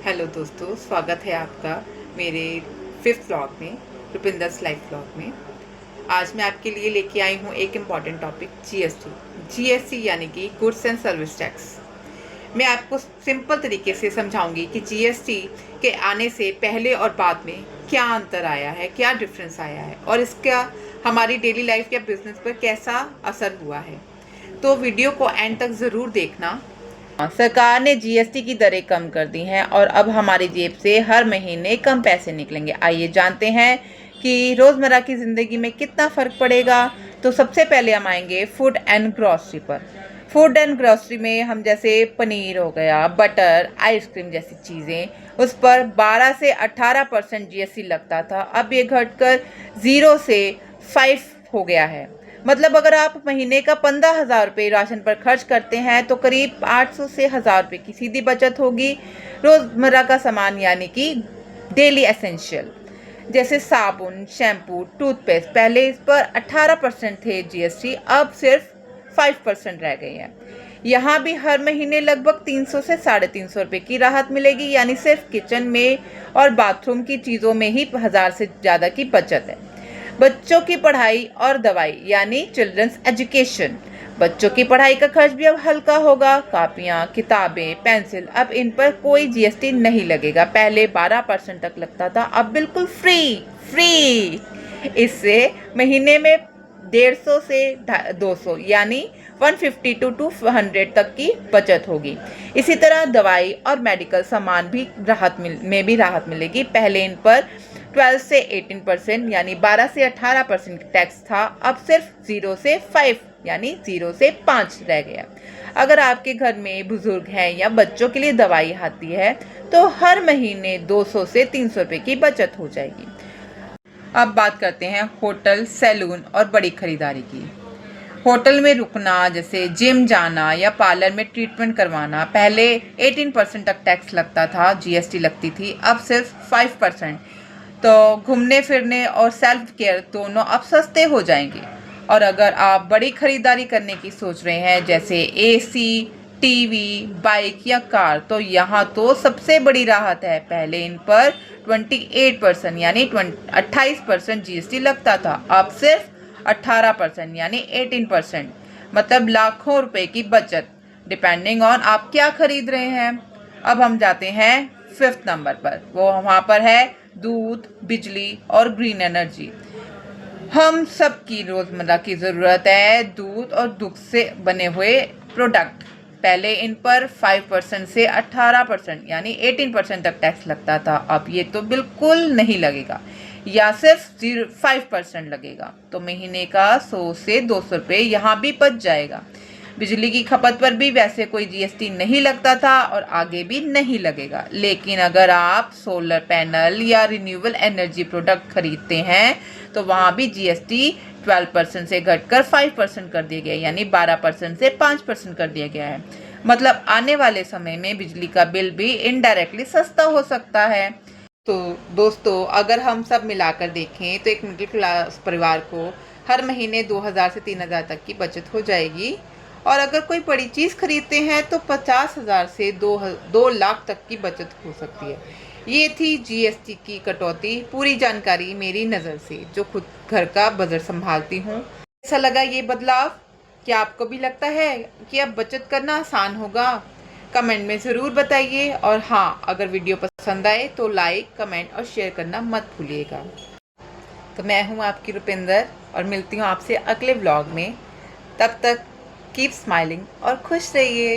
Hello दोस्तों, स्वागत है आपका मेरे 5th व्लॉग में, रुपिंदर्स लाइफ व्लॉग में। आज मैं आपके लिए लेके आई हूँ एक इम्पॉर्टेंट टॉपिक, जीएसटी। जीएसटी यानी कि गुड्स एंड सर्विस टैक्स। मैं आपको सिंपल तरीके से समझाऊंगी कि जीएसटी के आने से पहले और बाद में क्या अंतर आया है, क्या डिफरेंस आया है और इसका हमारी डेली लाइफ या बिजनेस पर कैसा असर हुआ है। तो वीडियो को एंड तक ज़रूर देखना। सरकार ने जीएसटी की दरें कम कर दी हैं और अब हमारी जेब से हर महीने कम पैसे निकलेंगे। आइए जानते हैं कि रोज़मर्रा की ज़िंदगी में कितना फ़र्क पड़ेगा। तो सबसे पहले हम आएंगे फूड एंड ग्रॉसरी पर। फूड एंड ग्रॉसरी में हम जैसे पनीर हो गया, बटर, आइसक्रीम जैसी चीज़ें, उस पर 12 से 18% जीएसटी लगता था। अब ये घटकर 0 से 5 हो गया है। मतलब अगर आप महीने का 15,000 रुपये राशन पर खर्च करते हैं तो करीब 800 से 1,000 रुपये की सीधी बचत होगी। रोज़मर्रा का सामान यानी कि डेली एसेंशियल जैसे साबुन, शैम्पू, टूथपेस्ट, पहले इस पर 18% थे जीएसटी, अब सिर्फ 5% रह गई है। यहाँ भी हर महीने लगभग 300 से 350 रुपये की राहत मिलेगी, यानी सिर्फ किचन में और बाथरूम की चीज़ों में ही 1,000 से ज़्यादा की बचत है। बच्चों की पढ़ाई और दवाई यानी चिल्ड्रंस एजुकेशन, बच्चों की पढ़ाई का खर्च भी अब हल्का होगा। कापियाँ, किताबें, पेंसिल, अब इन पर कोई जीएसटी नहीं लगेगा। पहले 12% तक लगता था, अब बिल्कुल फ्री। इससे महीने में 150 से 200 यानी 150 टू 200 तक की बचत होगी। इसी तरह दवाई और मेडिकल सामान भी राहत मिलेगी। पहले इन पर 12 से 18% यानी 12 से 18% टैक्स था, अब सिर्फ 0 से 5 यानी 0 से 5 रह गया। अगर आपके घर में बुजुर्ग हैं या बच्चों के लिए दवाई आती है तो हर महीने 200 से 300 रुपये की बचत हो जाएगी। अब बात करते हैं होटल, सैलून और बड़ी खरीदारी की। होटल में रुकना, जैसे जिम जाना या पार्लर में ट्रीटमेंट करवाना, पहले 18% तक टैक्स लगता था, जीएसटी लगती थी, अब सिर्फ 5%। तो घूमने फिरने और सेल्फ केयर दोनों अब सस्ते हो जाएंगे। और अगर आप बड़ी खरीदारी करने की सोच रहे हैं जैसे एसी, टीवी, बाइक या कार, तो यहाँ तो सबसे बड़ी राहत है। पहले इन पर 28% यानी 28% जीएसटी लगता था, अब सिर्फ 18% यानी 18%। मतलब लाखों रुपए की बचत, डिपेंडिंग ऑन आप क्या खरीद रहे हैं। अब हम जाते हैं 5th नंबर पर। वो वहाँ पर है दूध, बिजली और ग्रीन एनर्जी। हम सब की रोज़मर्रा की ज़रूरत है दूध और दुग्ध से बने हुए प्रोडक्ट। पहले इन पर 5% से 18% यानी 18% तक टैक्स लगता था, अब ये तो बिल्कुल नहीं लगेगा या सिर्फ 5% लगेगा। तो महीने का 100 से 200 रुपये यहाँ भी बच जाएगा। बिजली की खपत पर भी वैसे कोई जीएसटी नहीं लगता था और आगे भी नहीं लगेगा। लेकिन अगर आप सोलर पैनल या रिन्यूएबल एनर्जी प्रोडक्ट खरीदते हैं तो वहाँ भी जीएसटी 12% से घटकर 5% कर दिया गया, यानी 12% से 5% कर दिया गया है। मतलब आने वाले समय में बिजली का बिल भी इनडायरेक्टली सस्ता हो सकता है। तो दोस्तों, अगर हम सब मिलाकर देखें तो एक मिडिल क्लास परिवार को हर महीने 2,000 से 3,000 तक की बचत हो जाएगी। और अगर कोई बड़ी चीज़ खरीदते हैं तो 50,000 से 2 लाख तक की बचत हो सकती है। ये थी जीएसटी की कटौती, पूरी जानकारी मेरी नज़र से, जो खुद घर का बजट संभालती हूँ। ऐसा लगा ये बदलाव? क्या आपको भी लगता है कि अब बचत करना आसान होगा? कमेंट में ज़रूर बताइए। और हाँ, अगर वीडियो पसंद आए तो लाइक, कमेंट और शेयर करना मत भूलिएगा। तो मैं हूँ आपकी रुपिंदर और मिलती हूँ आपसे अगले व्लॉग में। तब तक कीप स्माइलिंग और खुश रहिए।